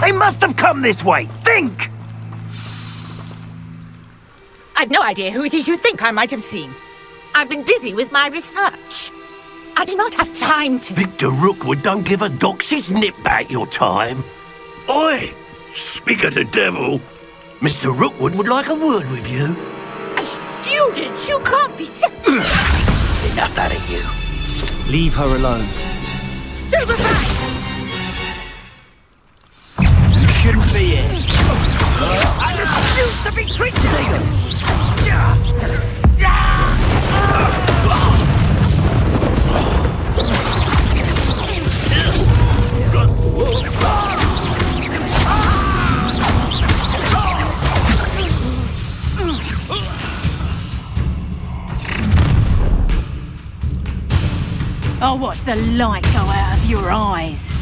They must have come this way! Think! I've no idea who it is you think I might have seen. I've been busy with my research. I do not have time to... Victor Rookwood don't give a doxy's nip back your time. Oi! Speak of the devil. Mr. Rookwood would like a word with you. A student? You can't be Enough out of you. Leave her alone. Stupefy! You shouldn't be here. I refuse to be treated! I'll watch the light go out of your eyes.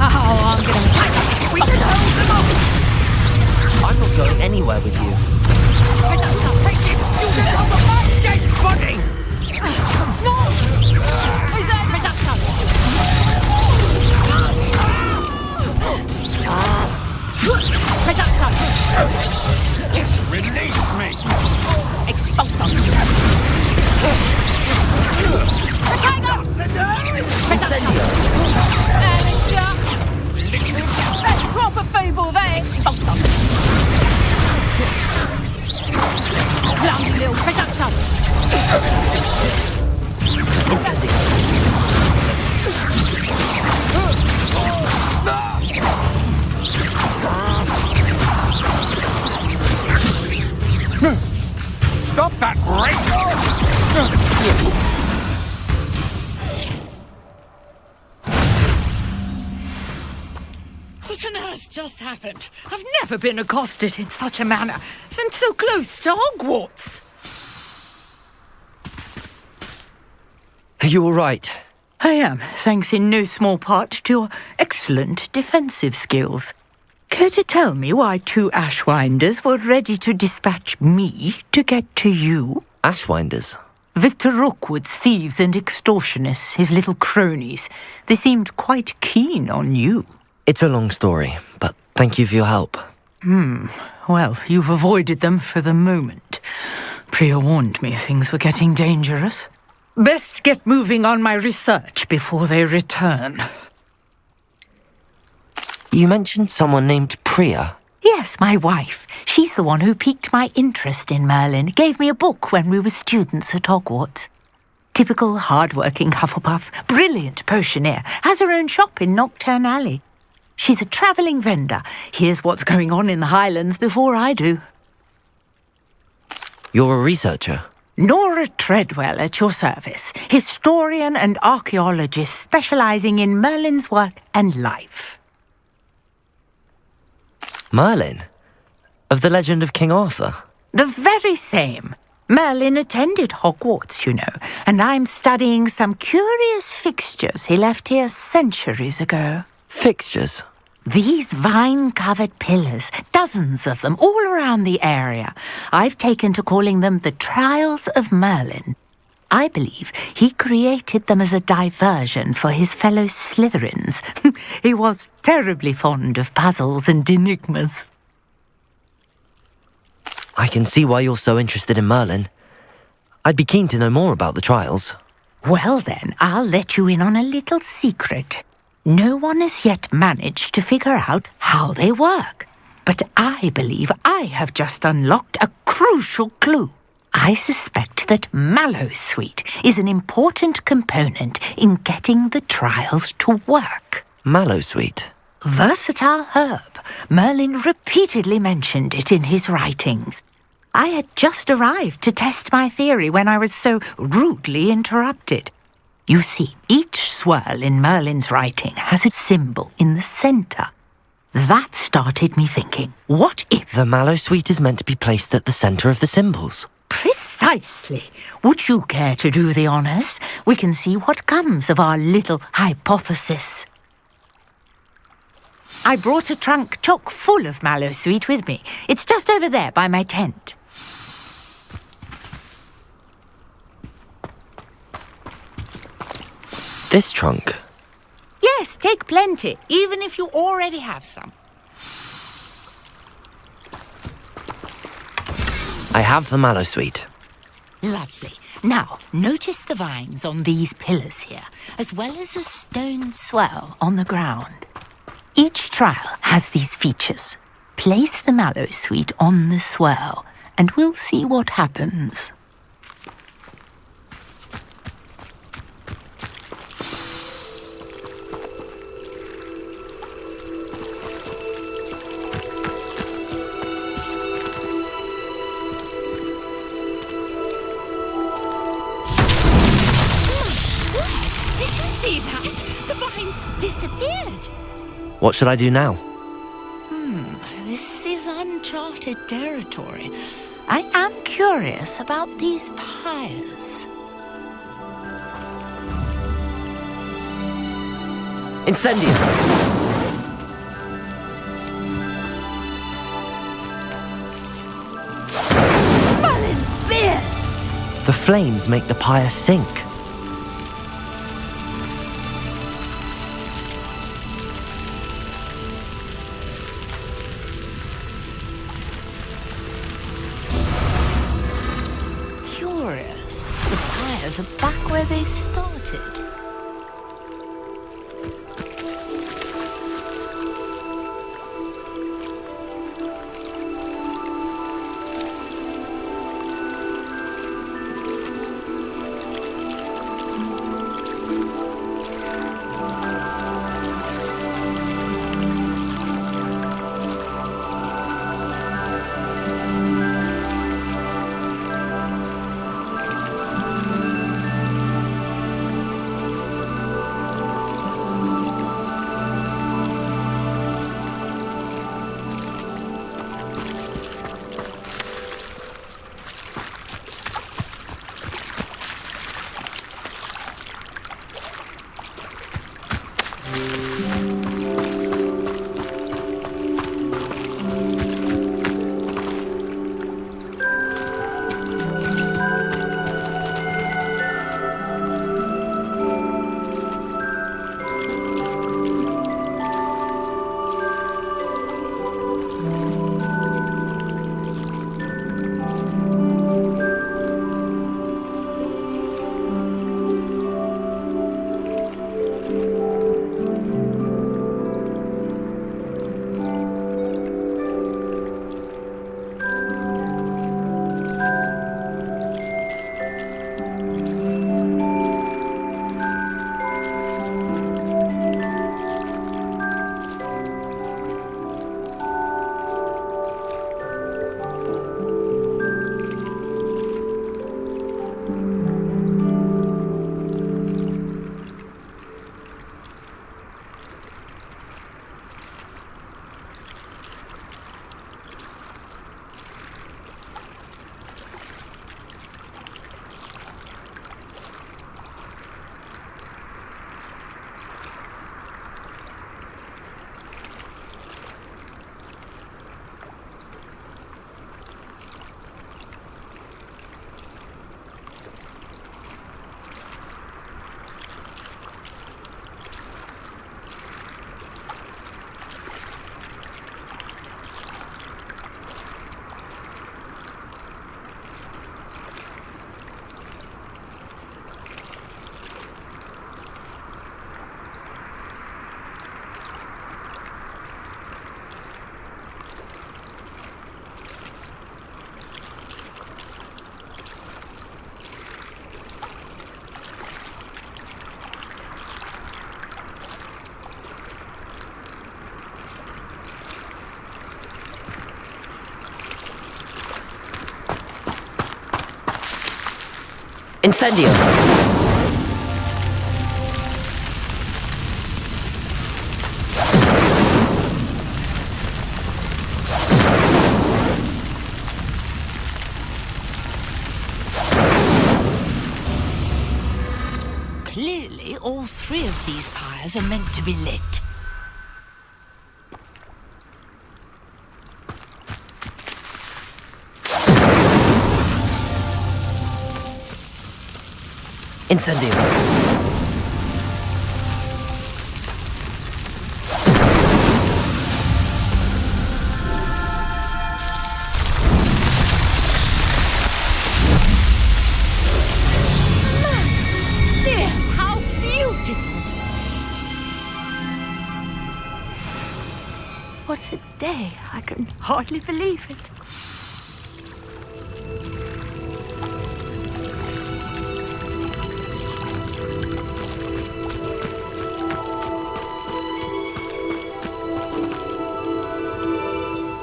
Oh, I'm gonna... We can hold them off! I'm not going anywhere with you. Dead body! No! Is that Release me! Expulsor! Potato! Incendio! That's proper feeble there! Expulsor! Bloody little potato! Stop that race! What on earth just happened? I've never been accosted in such a manner, and so close to Hogwarts. Are you all right? I am, thanks in no small part to your excellent defensive skills. Care to tell me why two Ashwinders were ready to dispatch me to get to you? Ashwinders? Victor Rookwood's thieves and extortionists, his little cronies. They seemed quite keen on you. It's a long story, but thank you for your help. Well, you've avoided them for the moment. Priya warned me things were getting dangerous. Best get moving on my research before they return. You mentioned someone named Priya. Yes, my wife. She's the one who piqued my interest in Merlin. Gave me a book when we were students at Hogwarts. Typical hard-working Hufflepuff, brilliant potioneer, has her own shop in Knockturn Alley. She's a travelling vendor. Hears what's going on in the Highlands before I do. You're a researcher? Nora Treadwell at your service, historian and archaeologist specialising in Merlin's work and life. Merlin? Of the legend of King Arthur? The very same. Merlin attended Hogwarts, you know, and I'm studying some curious fixtures he left here centuries ago. Fixtures? These vine-covered pillars, dozens of them, all around the area. I've taken to calling them the Trials of Merlin. I believe he created them as a diversion for his fellow Slytherins. He was terribly fond of puzzles and enigmas. I can see why you're so interested in Merlin. I'd be keen to know more about the trials. Well then, I'll let you in on a little secret. No one has yet managed to figure out how they work. But I believe I have just unlocked a crucial clue. I suspect that Mallowsweet is an important component in getting the trials to work. Mallowsweet? Versatile herb. Merlin repeatedly mentioned it in his writings. I had just arrived to test my theory when I was so rudely interrupted. You see, each swirl in Merlin's writing has a symbol in the centre. That started me thinking, what if... The Mallowsweet is meant to be placed at the centre of the symbols. Precisely. Would you care to do the honours? We can see what comes of our little hypothesis. I brought a trunk chock full of Mallowsweet with me. It's just over there by my tent. This trunk? Yes, take plenty, even if you already have some. I have the Mallowsweet. Lovely. Now, notice the vines on these pillars here, as well as a stone swell on the ground. Each trial has these features. Place the Mallowsweet on the swell, and we'll see what happens. Did you see that? The vines disappeared. What should I do now? This is uncharted territory. I am curious about these pyres. Incendio! Merlin's beard! The flames make the pyre sink. Curious. The pyres are back where they started. Incendio! Clearly, all three of these pyres are meant to be lit. Incendio! Dear, how beautiful! What a day! I can hardly believe it.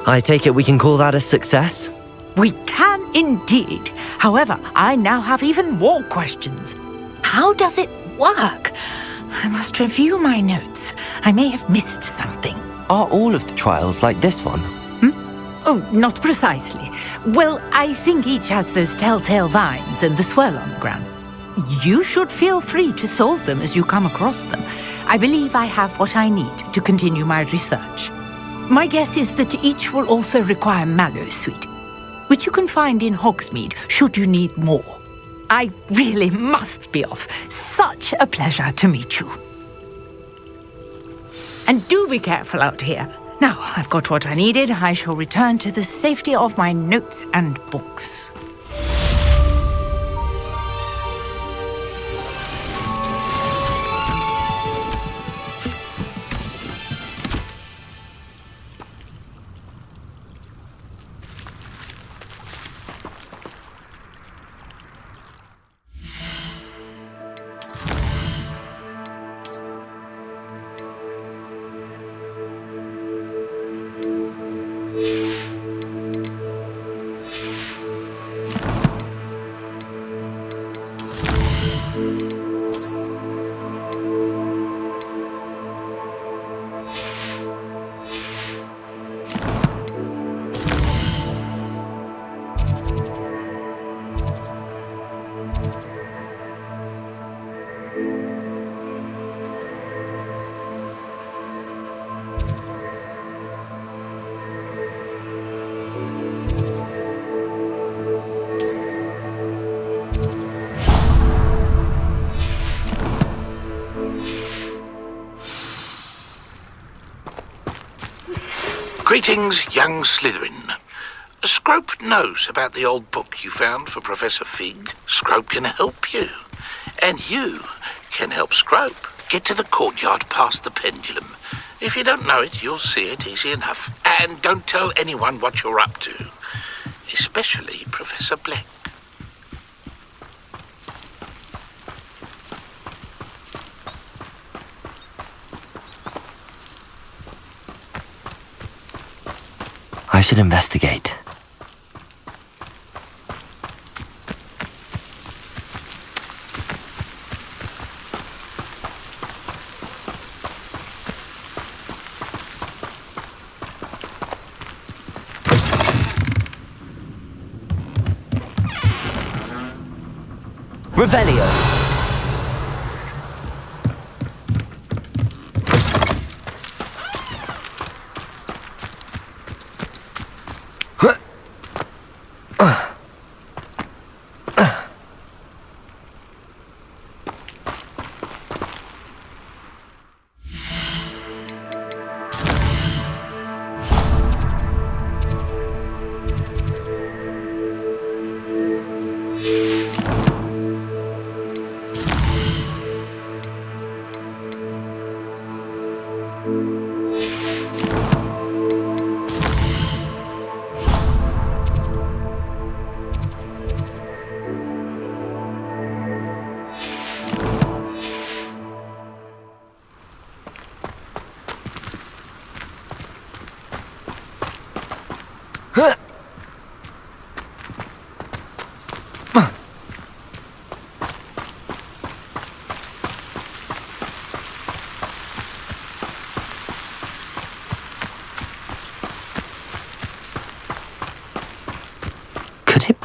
I take it we can call that a success? We can indeed. However, I now have even more questions. How does it work? I must review my notes. I may have missed something. Are all of the trials like this one? Oh, not precisely. Well, I think each has those telltale vines and the swirl on the ground. You should feel free to solve them as you come across them. I believe I have what I need to continue my research. My guess is that each will also require mallow sweet, which you can find in Hogsmeade should you need more. I really must be off. Such a pleasure to meet you. And do be careful out here. Now, I've got what I needed. I shall return to the safety of my notes and books. Greetings, young Slytherin. Scrope knows about the old book you found for Professor Fig. Scrope can help you. And you can help Scrope get to the courtyard past the pendulum. If you don't know it, you'll see it easy enough. And don't tell anyone what you're up to. Especially Professor Black. I should investigate. Revelio!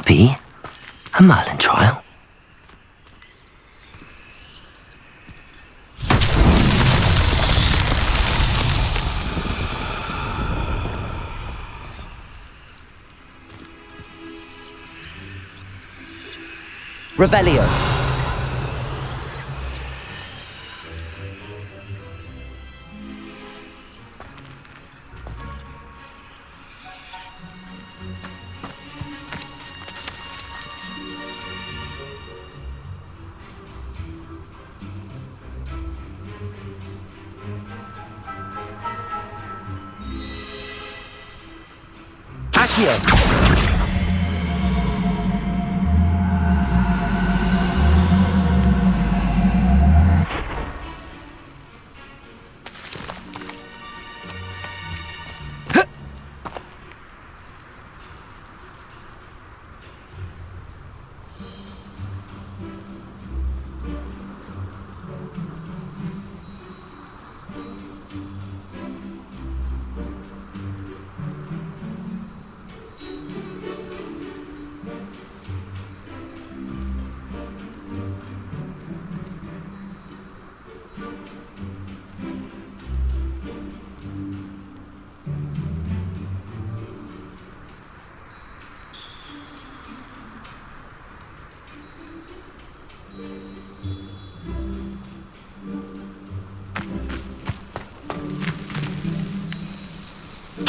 be a Merlin trial. Revelio. Accio.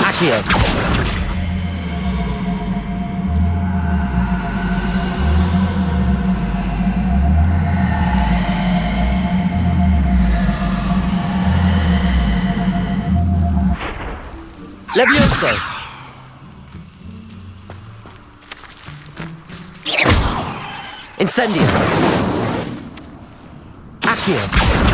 Accio. Levioso. Incendio. Accio.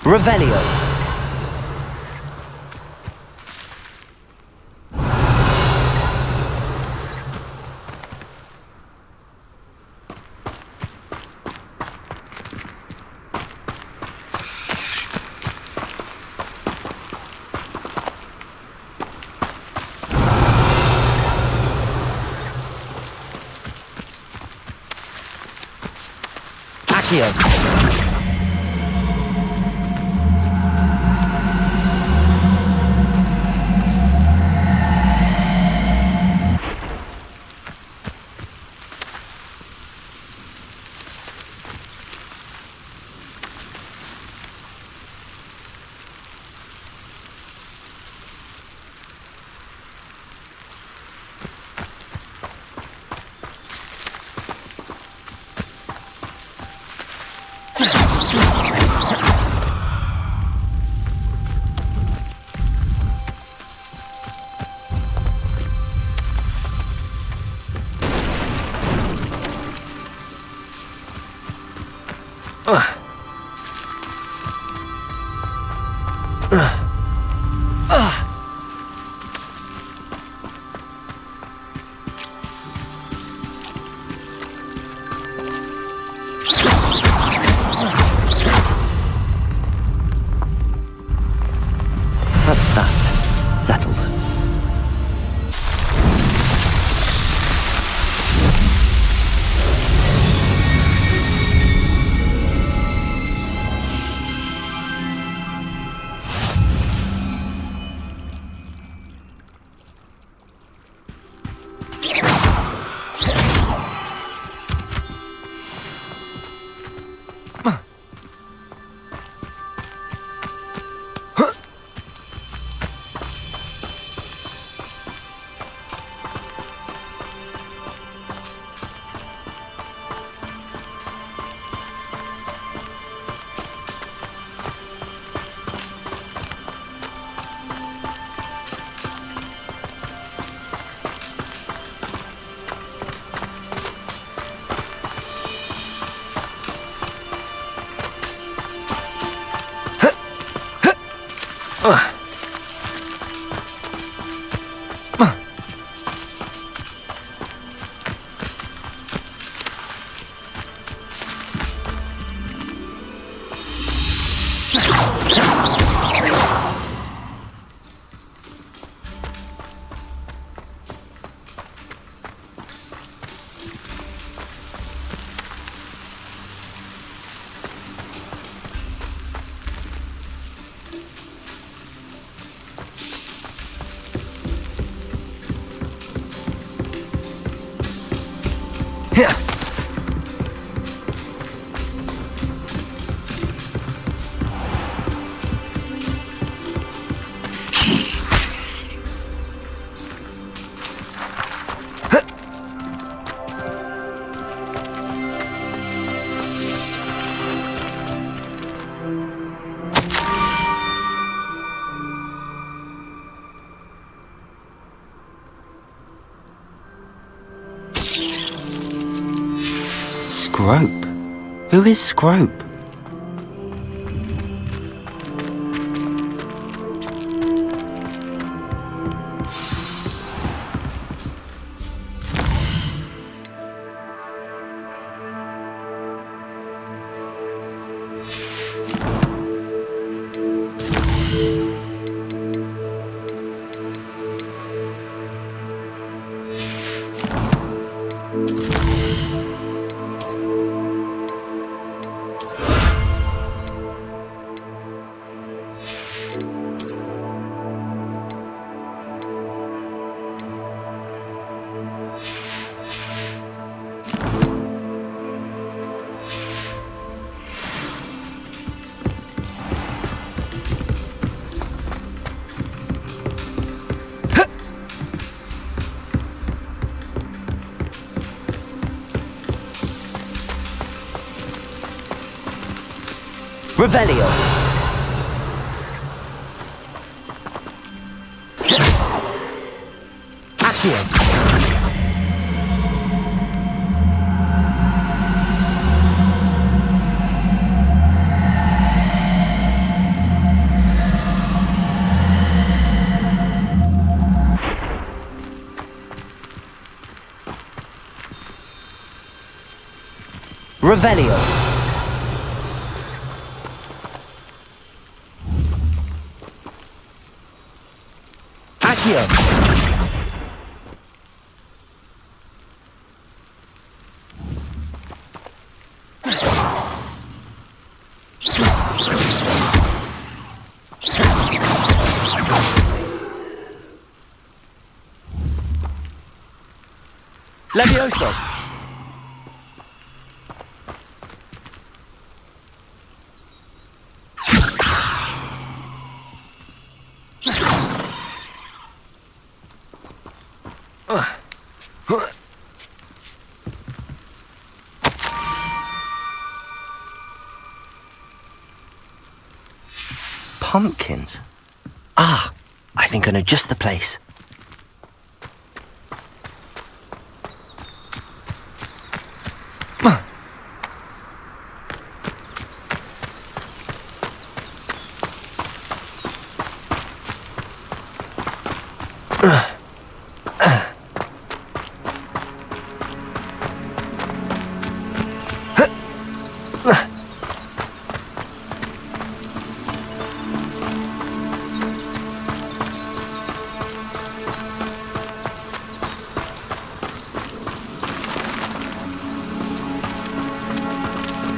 Revelio. Accio. That's that. Settled. Scrope? Who is Scrope? Revelio. Accio. Revelio. Levioso. Pumpkins? Ah, I think I know just the place.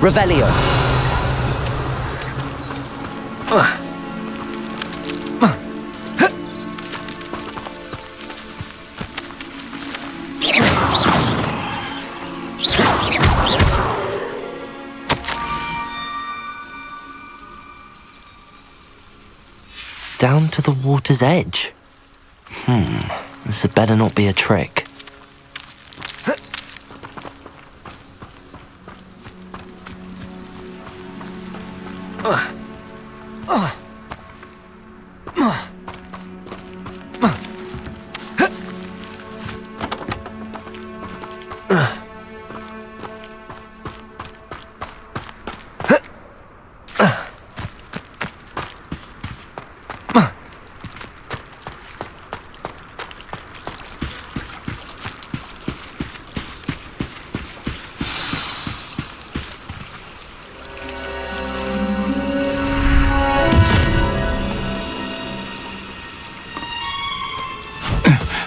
Revelio. Down to the water's edge. This had better not be a trick.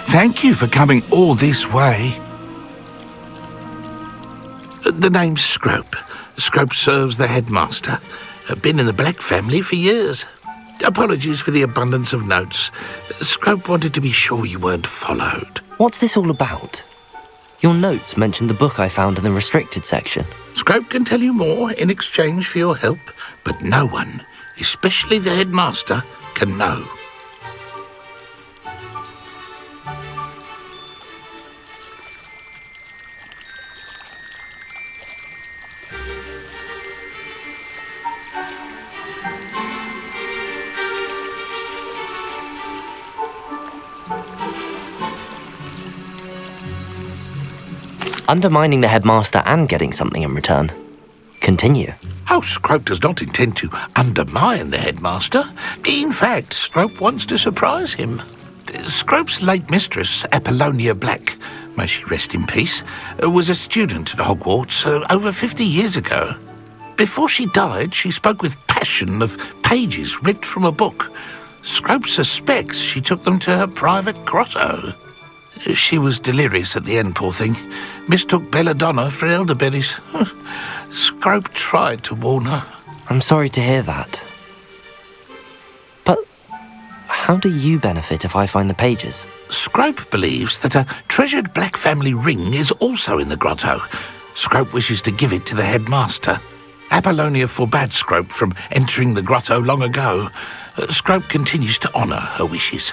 Thank you for coming all this way. The name's Scrope. Scrope serves the headmaster. Been in the Black family for years. Apologies for the abundance of notes. Scrope wanted to be sure you weren't followed. What's this all about? Your notes mentioned the book I found in the restricted section. Scrope can tell you more in exchange for your help, but no one, especially the headmaster, can know. undermining the headmaster and getting something in return. Continue. Oh, Scrope does not intend to undermine the headmaster. In fact, Scrope wants to surprise him. Scrope's late mistress, Apollonia Black, may she rest in peace, was a student at Hogwarts over 50 years ago. Before she died, she spoke with passion of pages ripped from a book. Scrope suspects she took them to her private grotto. She was delirious at the end, poor thing. Mistook belladonna for elderberries. Scrope tried to warn her. I'm sorry to hear that. But how do you benefit if I find the pages? Scrope believes that a treasured black family ring is also in the grotto. Scrope wishes to give it to the headmaster. Apollonia forbade Scrope from entering the grotto long ago. Scrope continues to honour her wishes.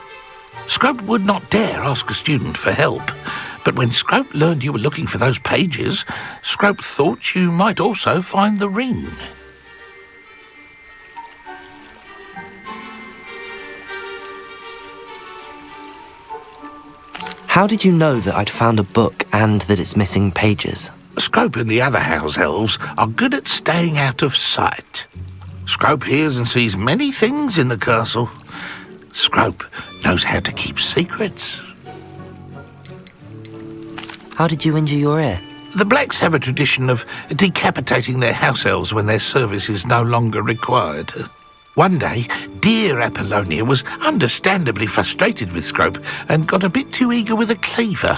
Scrope would not dare ask a student for help, but when Scrope learned you were looking for those pages, Scrope thought you might also find the ring. How did you know that I'd found a book and that it's missing pages? Scrope and the other house elves are good at staying out of sight. Scrope hears and sees many things in the castle. Scrope knows how to keep secrets. How did you injure your ear? The Blacks have a tradition of decapitating their house elves when their service is no longer required. One day, dear Apollonia was understandably frustrated with Scrope and got a bit too eager with a cleaver.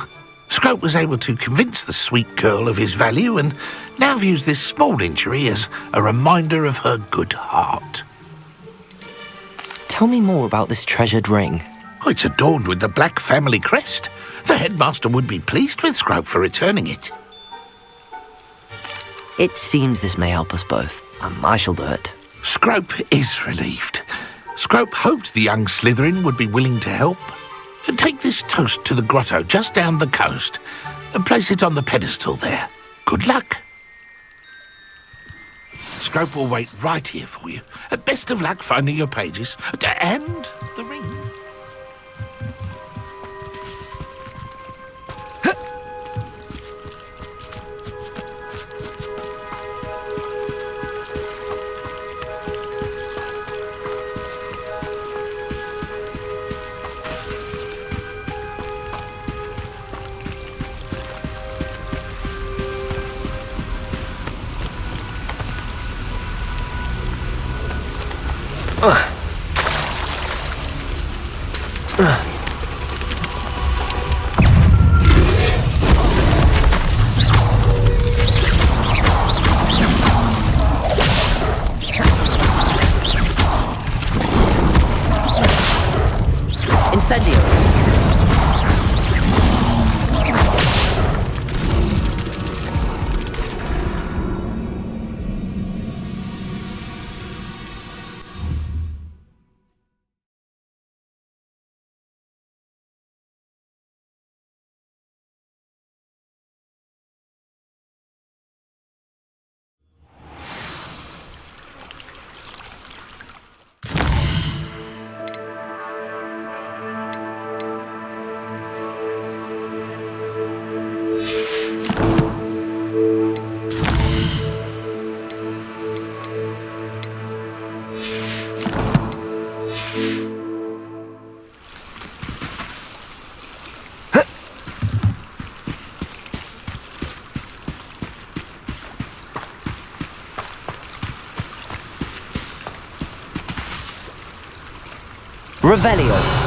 Scrope was able to convince the sweet girl of his value and now views this small injury as a reminder of her good heart. Tell me more about this treasured ring. Oh, it's adorned with the Black family crest. The headmaster would be pleased with Scrope for returning it. It seems this may help us both. I shall do it. Scrope is relieved. Scrope hoped the young Slytherin would be willing to help. Take this toast to the grotto just down the coast and place it on the pedestal there. Good luck. Scrope will wait right here for you. Best of luck finding your pages and the ring. Incendio. Revelio.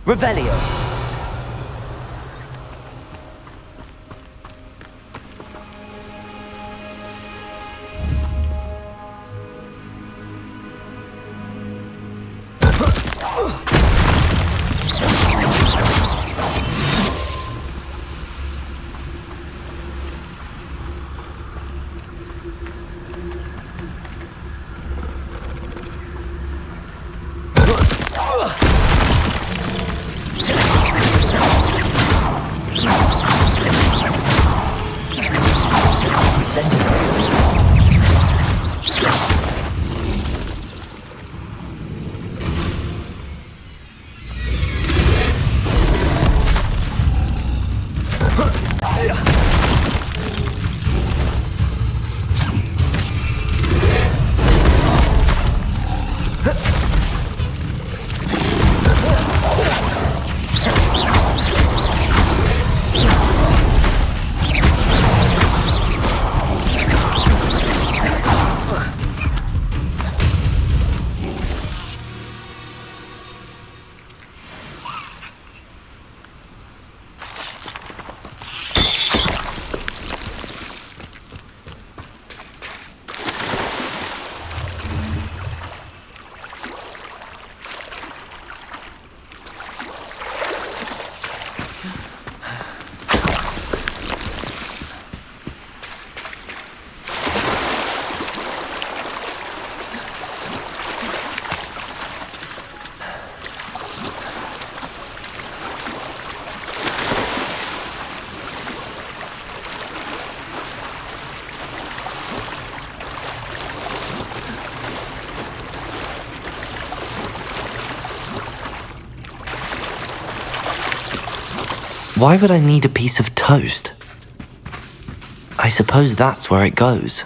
Revelio. Why would I need a piece of toast? I suppose that's where it goes.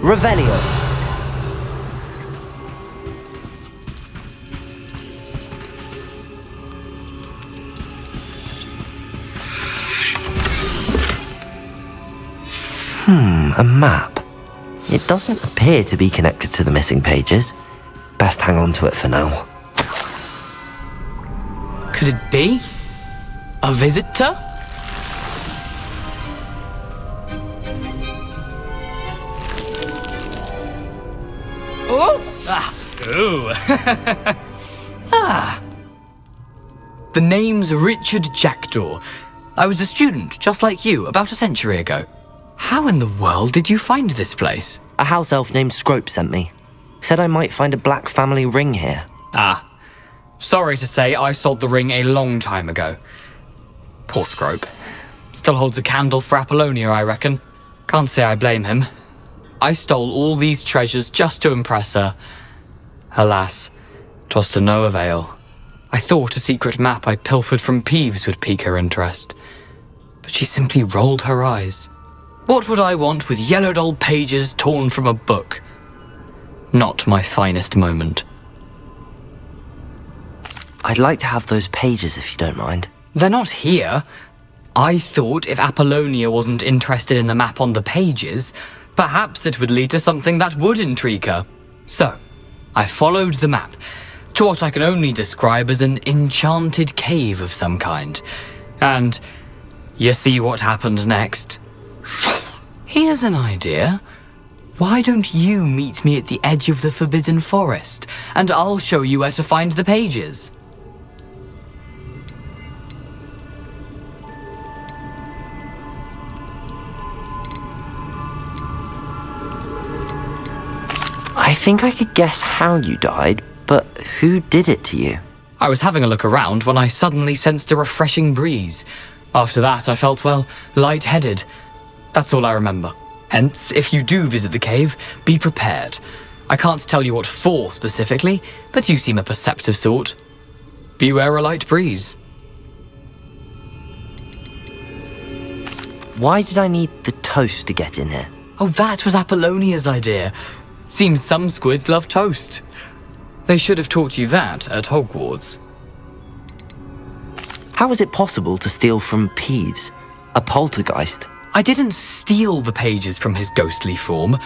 Revelio. A map. It doesn't appear to be connected to the missing pages. Best hang on to it for now. Could it be? A visitor? Oh! Ah! Ooh! Ah! The name's Richard Jackdaw. I was a student, just like you, about a century ago. How in the world did you find this place? A house elf named Scrope sent me. Said I might find a black family ring here. Ah. Sorry to say, I sold the ring a long time ago. Poor Scrope. Still holds a candle for Apollonia, I reckon. Can't say I blame him. I stole all these treasures just to impress her. Alas, 'twas to no avail. I thought a secret map I pilfered from Peeves would pique her interest. But she simply rolled her eyes. What would I want with yellowed old pages torn from a book? Not my finest moment. I'd like to have those pages if you don't mind. They're not here. I thought if Apollonia wasn't interested in the map on the pages, perhaps it would lead to something that would intrigue her. So, I followed the map to what I can only describe as an enchanted cave of some kind. And you see what happened next? Here's an idea. Why don't you meet me at the edge of the Forbidden Forest, and I'll show you where to find the pages? I think I could guess how you died, but who did it to you? I was having a look around when I suddenly sensed a refreshing breeze. After that, I felt, well, lightheaded. That's all I remember. Hence, if you do visit the cave, be prepared. I can't tell you what for specifically, but you seem a perceptive sort. Beware a light breeze. Why did I need the toast to get in here? Oh, that was Apollonia's idea. Seems some squids love toast. They should have taught you that at Hogwarts. How is it possible to steal from Peeves, a poltergeist? I didn't steal the pages from his ghostly form.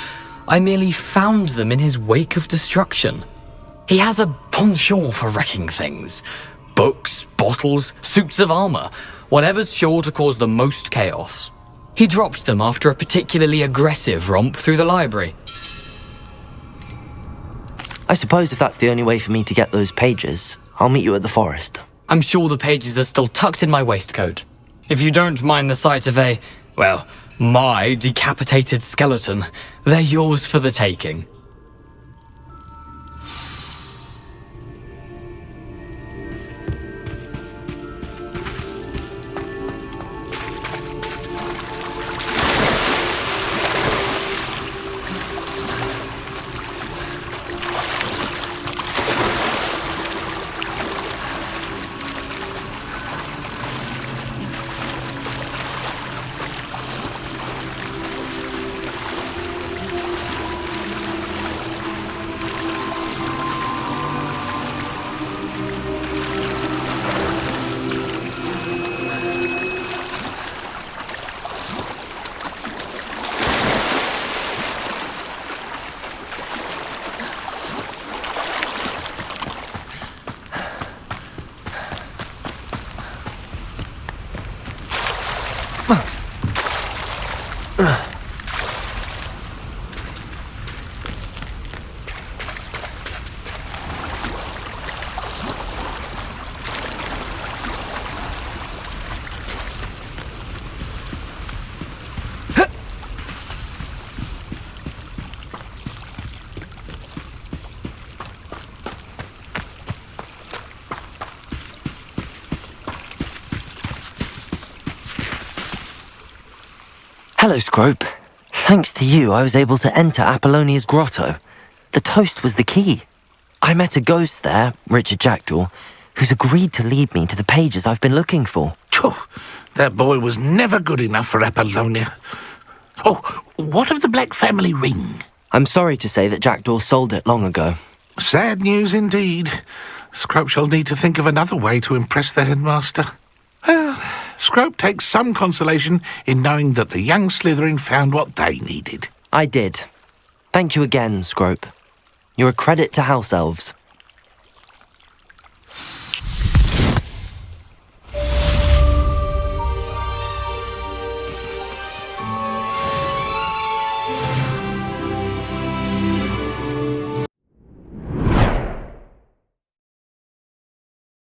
I merely found them in his wake of destruction. He has a penchant for wrecking things. Books, bottles, suits of armor, whatever's sure to cause the most chaos. He dropped them after a particularly aggressive romp through the library. I suppose if that's the only way for me to get those pages, I'll meet you at the forest. I'm sure the pages are still tucked in my waistcoat. If you don't mind the sight of my decapitated skeleton, they're yours for the taking. Hello, Scrope. Thanks to you, I was able to enter Apollonia's grotto. The toast was the key. I met a ghost there, Richard Jackdaw, who's agreed to lead me to the pages I've been looking for. Phew, that boy was never good enough for Apollonia. Oh, what of the Black family ring? I'm sorry to say that Jackdaw sold it long ago. Sad news indeed. Scrope shall need to think of another way to impress the headmaster. Well, Scrope takes some consolation in knowing that the young Slytherin found what they needed. I did. Thank you again, Scrope. You're a credit to House Elves.